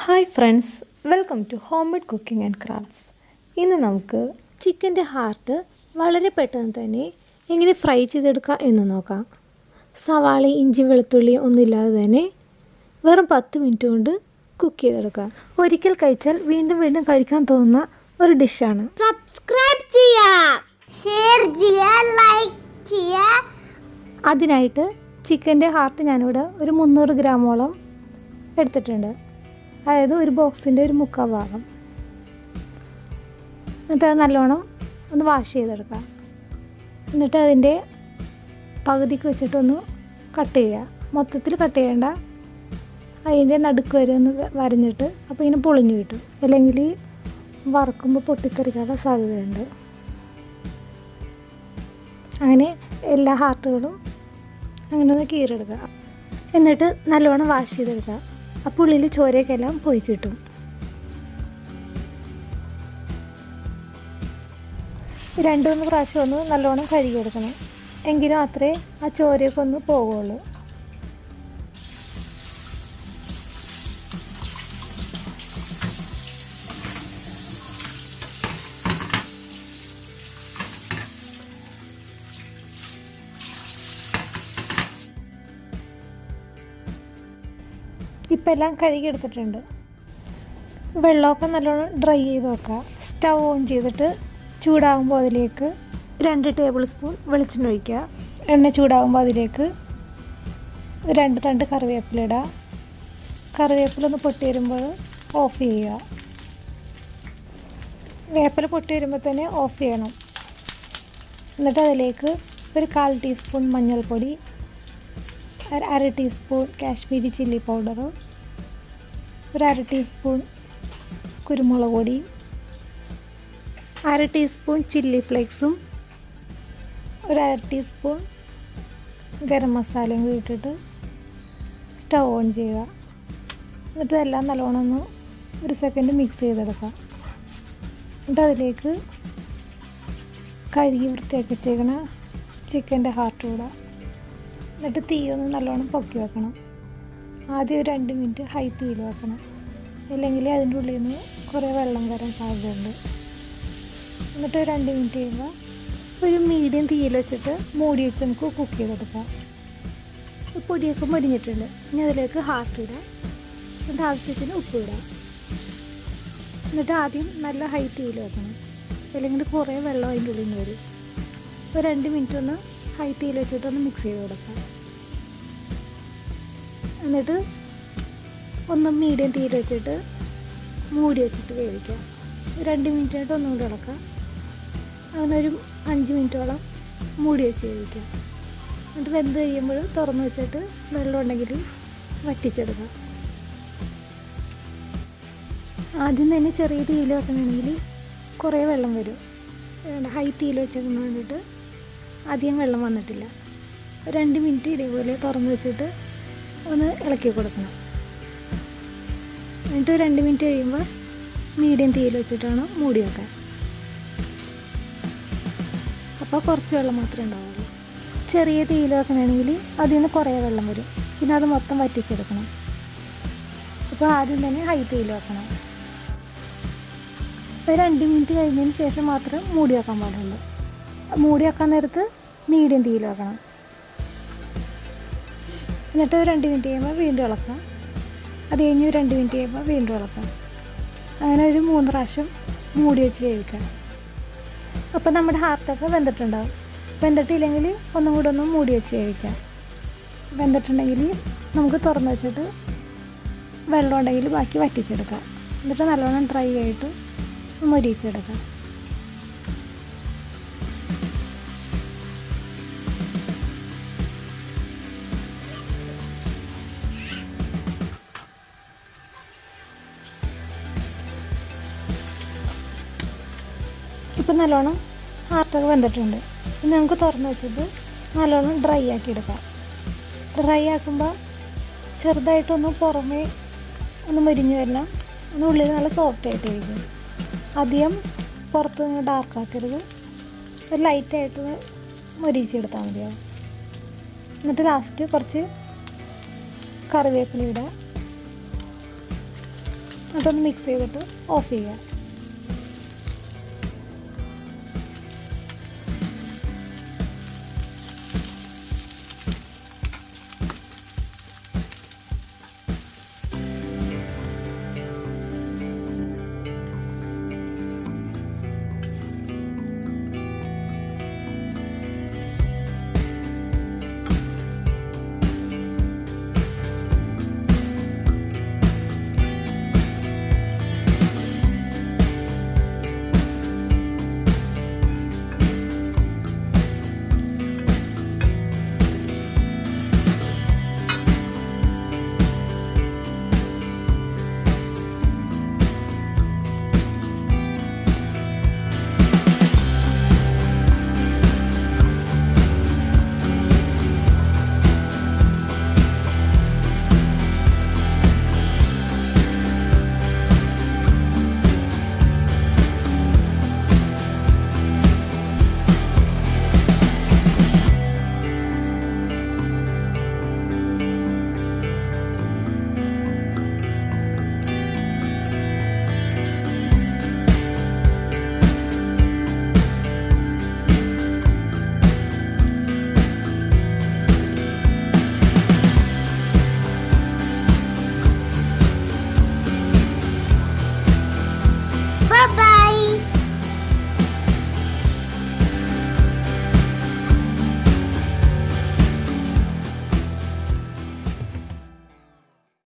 Hi friends, welcome to homemade cooking and crafts. ഇന്ന് നമുക്ക് ചിക്കൻ്റെ ഹാർട്ട് വളരെ പെട്ടെന്ന് തന്നെ എങ്ങനെ ഫ്രൈ ചെയ്തെടുക്കാം എന്ന് നോക്കാം. സവാള, ഇഞ്ചി, വെളുത്തുള്ളി ഒന്നുമില്ലാതെ തന്നെ വെറും 10 മിനിറ്റ് കൊണ്ട് കുക്ക് ചെയ്തെടുക്കാം. ഒരിക്കൽ കഴിച്ചാൽ വീണ്ടും വീണ്ടും കഴിക്കാൻ തോന്നുന്ന ഒരു ഡിഷാണ്. സബ്സ്ക്രൈബ് ചെയ്യുക, ഷെയർ ചെയ്യുക, ലൈക്ക് ചെയ്യുക. അതിനായിട്ട് ചിക്കൻ്റെ ഹാർട്ട് ഞാനിവിടെ ഒരു 300 ഗ്രാമോളം എടുത്തിട്ടുണ്ട്. അതായത് ഒരു ബോക്സിൻ്റെ ഒരു 1/4 ഭാഗം. എന്നിട്ട് അത് നല്ലോണം ഒന്ന് വാഷ് ചെയ്തെടുക്കാം. എന്നിട്ട് അതിൻ്റെ പകുതിക്ക് വെച്ചിട്ടൊന്ന് കട്ട് ചെയ്യുക. മൊത്തത്തിൽ കട്ട് ചെയ്യേണ്ട, അതിൻ്റെ നടുക്ക് വരെ ഒന്ന് വരഞ്ഞിട്ട് അപ്പോൾ ഇതിന് പൊളിഞ്ഞ് കിട്ടും. അല്ലെങ്കിൽ വറക്കുമ്പോൾ പൊട്ടിത്തെറിക്കാനുള്ള സാധ്യതയുണ്ട്. അങ്ങനെ എല്ലാ ഹാർട്ടുകളും അങ്ങനെ ഒന്ന് കീറെടുക്കുക. എന്നിട്ട് നല്ലോണം വാഷ് ചെയ്തെടുക്കുക. അപ്പോൾ ഉള്ളിൽ ചോരയൊക്കെല്ലാം പോയി കിട്ടും. രണ്ട് മൂന്ന് പ്രാവശ്യം ഒന്ന് നല്ലോണം കഴുകിയെടുക്കണം. എങ്കിലും അത്രേ ആ ചോരയൊക്കെ ഒന്ന് പോകുള്ളൂ. ഇപ്പം എല്ലാം കഴുകിയെടുത്തിട്ടുണ്ട്. വെള്ളമൊക്കെ നല്ലോണം ഡ്രൈ ചെയ്ത് വെക്കുക. സ്റ്റൗ ഓൺ ചെയ്തിട്ട് ചൂടാകുമ്പോൾ അതിലേക്ക് 2 ടേബിൾ സ്പൂൺ വെളിച്ചെണ്ണ ഒഴിക്കുക. എണ്ണ ചൂടാകുമ്പോൾ അതിലേക്ക് 2 തണ്ട് കറിവേപ്പില ഇടുക. കറിവേപ്പില ഒന്ന് പൊട്ടി വരുമ്പോൾ ഓഫ് ചെയ്യുക. വേപ്പില പൊട്ടി വരുമ്പോൾ തന്നെ ഓഫ് ചെയ്യണം. എന്നിട്ട് അതിലേക്ക് ഒരു 1/4 ടീസ്പൂൺ മഞ്ഞൾപ്പൊടി, 1/2 teaspoon Kashmiri chilli powder, 1/2 teaspoon കുരുമുളക് പൊടി, 1/2 ടീസ്പൂൺ ചില്ലി ഫ്ലേക്സും 1/2 ടീസ്പൂൺ ഗരം മസാലയും കൂടി ഇട്ടിട്ട് സ്റ്റൗ ഓൺ ചെയ്യുക. എന്നിട്ട് ഇതെല്ലാം നല്ലോണം ഒന്ന് 1 സെക്കൻഡ് മിക്സ് ചെയ്തെടുക്കാം. എന്നിട്ട് അതിലേക്ക് കഴുകി വൃത്തിയാക്കി വെച്ചേക്കണ ചിക്കൻ്റെ ഹാർട്ട് ഇടുക. എന്നിട്ട് തീ ഒന്ന് നല്ലോണം പൊക്കി വെക്കണം. ആദ്യം ഒരു 2 മിനിറ്റ് ഹൈ തീയിൽ വെക്കണം. അല്ലെങ്കിൽ അതിൻ്റെ ഉള്ളിൽ നിന്ന് കുറേ വെള്ളം വരാൻ സാധ്യതയുണ്ട്. എന്നിട്ട് 2 മിനിറ്റ് കഴിയുമ്പോൾ ഒരു മീഡിയം തീയിൽ വെച്ചിട്ട് മൂടി വെച്ച് നമുക്ക് കുക്ക് ചെയ്തെടുക്കാം. പൊടിയൊക്കെ മുരിഞ്ഞിട്ടുണ്ട്. ഇനി അതിലേക്ക് ഹാർട്ട് ഇടാം. എന്നിട്ട് ആവശ്യത്തിന് ഉപ്പ് ഇടാം. എന്നിട്ട് ആദ്യം നല്ല ഹൈ തീയിൽ വെക്കണം. അല്ലെങ്കിൽ കുറേ വെള്ളം അതിൻ്റെ ഉള്ളിൽ നിന്ന് വരും. ഒരു 2 മിനിറ്റ് ഒന്ന് ഹൈ തീയിൽ വെച്ചിട്ടൊന്ന് മിക്സ് ചെയ്ത് കൊടുക്കാം. എന്നിട്ട് ഒന്ന് മീഡിയം തീയിൽ വെച്ചിട്ട് മൂടി വെച്ചിട്ട് വേവിക്കാം. 2 മിനിറ്റായിട്ട് ഒന്നുകൂടി ഇളക്കാം. അങ്ങനെ ഒരു 5 മിനിറ്റോളം മൂടി വെച്ച് വേവിക്കാം. എന്നിട്ട് വെന്ത് കഴിയുമ്പോൾ തുറന്ന് വെച്ചിട്ട് വെള്ളം ഉണ്ടെങ്കിൽ വറ്റിച്ചെടുക്കാം. ആദ്യം തന്നെ ചെറിയ തീയിൽ വെക്കണമെങ്കിൽ കുറേ വെള്ളം വരും. ഹൈ തീയിൽ വെച്ചേക്കുന്ന വേണ്ടിയിട്ട് അധികം വെള്ളം വന്നിട്ടില്ല. 2 മിനിറ്റ് ഇതേപോലെ തുറന്ന് വെച്ചിട്ട് ഒന്ന് ഇളക്കി കൊടുക്കണം. എന്നിട്ട് 2 മിനിറ്റ് കഴിയുമ്പോൾ മീഡിയം തീയിൽ വെച്ചിട്ടാണ് മൂടി വെക്കാൻ. അപ്പോൾ കുറച്ച് വെള്ളം മാത്രമേ ഉണ്ടാവുള്ളൂ. ചെറിയ തീയിൽ വെക്കണമെങ്കിൽ അതിൽ നിന്ന് കുറേ വെള്ളം വരും. പിന്നെ അത് മൊത്തം വറ്റിച്ചെടുക്കണം. അപ്പോൾ ആദ്യം തന്നെ ഹൈ തീയിൽ വെക്കണം. അപ്പോൾ 2 മിനിറ്റ് കഴിഞ്ഞതിന് ശേഷം മാത്രം മൂടി വെക്കാൻ പാടുള്ളൂ. മൂടി വെക്കാൻ നേരത്ത് മീഡിയം തീയിൽ വെക്കണം. എന്നിട്ട് 2 മിനിറ്റ് കഴിയുമ്പോൾ വീണ്ടും ഇളക്കാം. അത് കഴിഞ്ഞ് 2 മിനിറ്റ് കഴിയുമ്പോൾ വീണ്ടും ഇളക്കാം. അങ്ങനെ ഒരു 3 പ്രാവശ്യം മൂടി വെച്ച് വേവിക്കാം. അപ്പോൾ നമ്മുടെ ഹാർട്ടൊക്കെ വെന്തിട്ടുണ്ടാവും. വെന്തിട്ടില്ലെങ്കിൽ ഒന്നും കൂടെ ഒന്ന് മൂടി വെച്ച് വേവിക്കാം. വെന്തിട്ടുണ്ടെങ്കിൽ നമുക്ക് തുറന്ന് വെച്ചിട്ട് വെള്ളം ഉണ്ടെങ്കിൽ ബാക്കി വറ്റിച്ചെടുക്കാം. എന്നിട്ട് നല്ലോണം ഡ്രൈ ആയിട്ട് മൊരിയിച്ചെടുക്കാം. ഇപ്പം നല്ലോണം ഹാർട്ടൊക്കെ വെന്തിട്ടുണ്ട്. ഇനി നമുക്ക് തുറന്ന് വെച്ചിട്ട് നല്ലോണം ഡ്രൈ ആക്കി എടുക്കാം. ഡ്രൈ ആക്കുമ്പോൾ ചെറുതായിട്ടൊന്ന് പുറമേ ഒന്ന് മുരിഞ്ഞ് വരണം. ഒന്ന് ഉള്ളിൽ നല്ല സോഫ്റ്റ് ആയിട്ടിരിക്കും. അധികം പുറത്ത് നിന്ന് ഡാർക്കാക്കരുത്. ഒരു ലൈറ്റായിട്ട് മൊരിച്ചെടുത്താൽ മതിയാവും. എന്നിട്ട് ലാസ്റ്റ് കുറച്ച് കറിവേപ്പില ഇടുക. എന്നിട്ടൊന്ന് മിക്സ് ചെയ്തിട്ട് ഓഫ് ചെയ്യുക. Bye-bye.